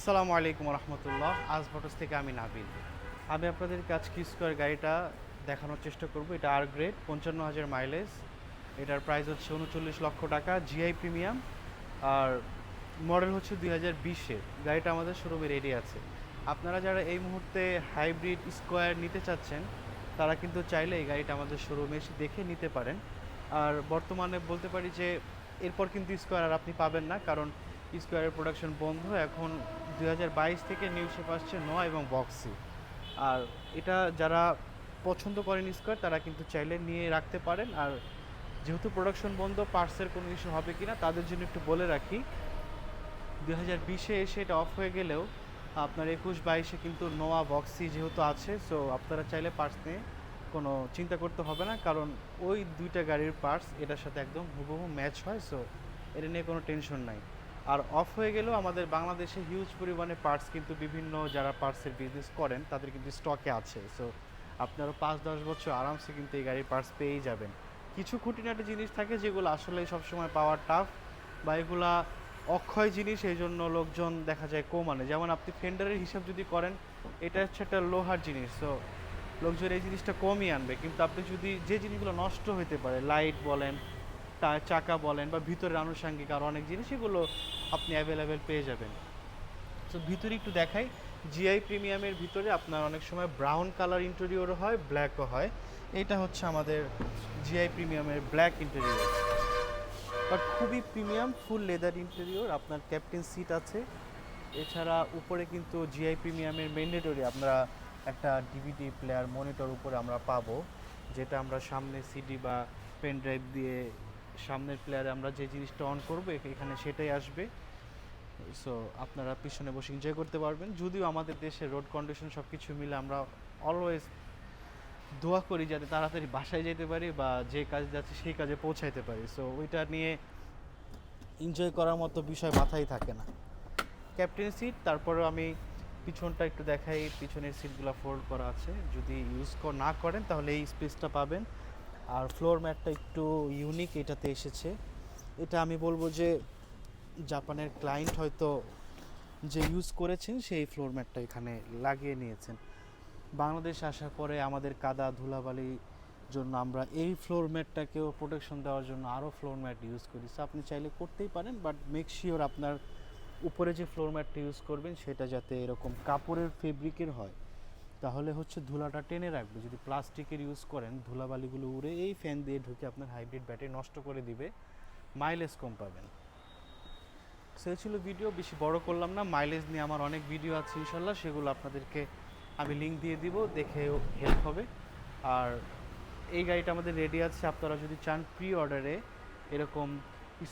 আসসালামু আলাইকুম রহমতুল্লাহ। আজ মোটরস থেকে আমি নাবিল। আমি আপনাদেরকে আজকে স্কোয়ার গাড়িটা দেখানোর চেষ্টা করব। এটা আর গ্রেড, 55,000 মাইলেজ। এটার প্রাইস হচ্ছে 39 লক্ষ টাকা, জিআই প্রিমিয়াম। আর মডেল হচ্ছে 2020-এর। গাড়িটা আমাদের শোরুমে রেডি আছে। আপনারা যারা এই মুহূর্তে হাইব্রিড স্কোয়ার নিতে চাচ্ছেন, তারা কিন্তু চাইলে এই গাড়িটা আমাদের শোরুমে এসে দেখে নিতে পারেন। আর বর্তমানে বলতে পারি যে এরপর কিন্তু স্কোয়ার আর আপনি পাবেন না, কারণ স্কোয়ারের প্রোডাকশন বন্ধ। এখন 2022 থেকে নিউ শেপ আসছে নোয়া এবং বক্সি। আর এটা যারা পছন্দ করেন স্কোয়ার, তারা কিন্তু চাইলে নিয়ে রাখতে পারেন। আর যেহেতু প্রোডাকশন বন্ধ, পার্টসের কোনো ইস্যু হবে কি না তাদের জন্য একটু বলে রাখি, 2020-এ এসে এটা অফ হয়ে গেলেও আপনার 21-22-এ কিন্তু নোয়া বক্সি যেহেতু আছে, সো আপনারা চাইলে পার্টস নিয়ে কোনো চিন্তা করতে হবে না, কারণ ওই দুইটা গাড়ির পার্টস এটার সাথে একদম হুবহু ম্যাচ হয়। সো এটা নিয়ে কোনো টেনশন নাই। আর অফ হয়ে গেলেও আমাদের বাংলাদেশে হিউজ পরিমাণে পার্টস কিন্তু বিভিন্ন যারা পার্টসের বিজনেস করেন তাদের কিন্তু স্টকে আছে। সো আপনারা 5-10 বছর আরামসে কিন্তু এই গাড়ির পার্টস পেয়েই যাবেন। কিছু খুঁটিনাটি জিনিস থাকে যেগুলো আসলে সবসময় পাওয়া টাফ, বা এগুলা অক্ষয় জিনিস, এই জন্য লোকজন দেখা যায় কম আনে। যেমন আপনি ফেন্ডারের হিসাব যদি করেন, এটা হচ্ছে একটা লোহার জিনিস, সো লোকজন এই জিনিসটা কমই আনবে। কিন্তু আপনি যদি যে জিনিসগুলো নষ্ট হতে পারে, লাইট বলেন, চাকা বলেন, বা ভিতরের আনুষঙ্গিক আর অনেক জিনিস, এগুলো আপনি অ্যাভেলেবেল পেয়ে যাবেন। সো ভিতরে একটু দেখাই। জিআই প্রিমিয়ামের ভিতরে আপনার অনেক সময় ব্রাউন কালার ইন্টেরিয়রও হয়, ব্ল্যাকও হয়। এটা হচ্ছে আমাদের জিআই প্রিমিয়ামের ব্ল্যাক ইন্টেরিয়র, বাট খুবই প্রিমিয়াম, ফুল লেদার ইন্টেরিয়র। আপনার ক্যাপ্টেন সিট আছে। এছাড়া উপরে কিন্তু জিআই প্রিমিয়ামের ম্যান্ডেটরি আমরা একটা ডিভিডি প্লেয়ার মনিটর উপরে আমরা পাবো, যেটা আমরা সামনে সিডি বা পেন ড্রাইভ দিয়ে সামনের প্লেয়ারে আমরা যে জিনিসটা অন করবো এখানে সেটাই আসবে। সো আপনারা পিছনে বসে এনজয় করতে পারবেন। যদিও আমাদের দেশে রোড কন্ডিশন সব কিছু মিলে আমরা অলওয়েজ দোয়া করি যাতে তাড়াতাড়ি বাসায় যেতে পারি, বা যে কাজে যাচ্ছি সেই কাজে পৌঁছাইতে পারি। সো ওইটা নিয়ে এনজয় করার মতো বিষয় মাথায় থাকে না। ক্যাপ্টেন সিট, তারপরেও আমি পিছনটা একটু দেখাই। পিছনের সিটগুলো ফোল্ড করা আছে, যদি ইউজ না করেন তাহলে এই স্পেসটা পাবেন। আর ফ্লোর ম্যাটটা একটু ইউনিক এটাতে এসেছে। এটা আমি বলবো যে জাপানের ক্লায়েন্ট হয়তো যে ইউজ করেছেন সেই ফ্লোর ম্যাটটা এখানে লাগিয়ে নিয়েছেন। বাংলাদেশে আসার পরে আমাদের কাদা ধুলাবালি জন্য আমরা এই ফ্লোর ম্যাটটাকেও প্রোটেকশন দেওয়ার জন্য আরও ফ্লোর ম্যাট ইউজ করি। সো আপনি চাইলে করতেই পারেন, বাট মেক শিওর আপনার উপরে যে ফ্লোর ম্যাটটা ইউজ করবেন সেটা যাতে এরকম কাপড়ের ফেব্রিকের হয়, তাহলে হচ্ছে ধুলাটা টেনে রাখবে। যদি প্লাস্টিকের ইউজ করেন, ধুলাবালিগুলো উড়ে এই ফ্যান দিয়ে ঢুকে আপনার হাইব্রিড ব্যাটারি নষ্ট করে দিবে, মাইলেজ কম পাবেন। সেই ছিল ভিডিও, বেশি বড় করলাম না। মাইলেজ নিয়ে আমার অনেক ভিডিও আছে ইনশাল্লাহ, সেগুলো আপনাদেরকে আমি লিঙ্ক দিয়ে দিব, দেখে হেল্প হবে। আর এই গাড়িটা আমাদের রেডি আছে। আপনারা যদি চান প্রি অর্ডারে এরকম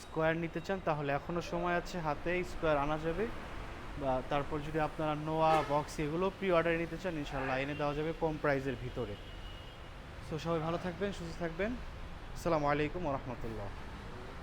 স্কোয়ার নিতে চান, তাহলে এখনও সময় আছে, হাতে স্কোয়ার আনা যাবে। বা তারপর যদি আপনারা নোয়া বক্স এগুলো প্রি অর্ডারে নিতে চান, ইনশাল্লাহ এনে দেওয়া যাবে কম প্রাইসের ভিতরে। সো সবাই ভালো থাকবেন, সুস্থ থাকবেন। আসসালামু আলাইকুম রহমতুল্লাহ।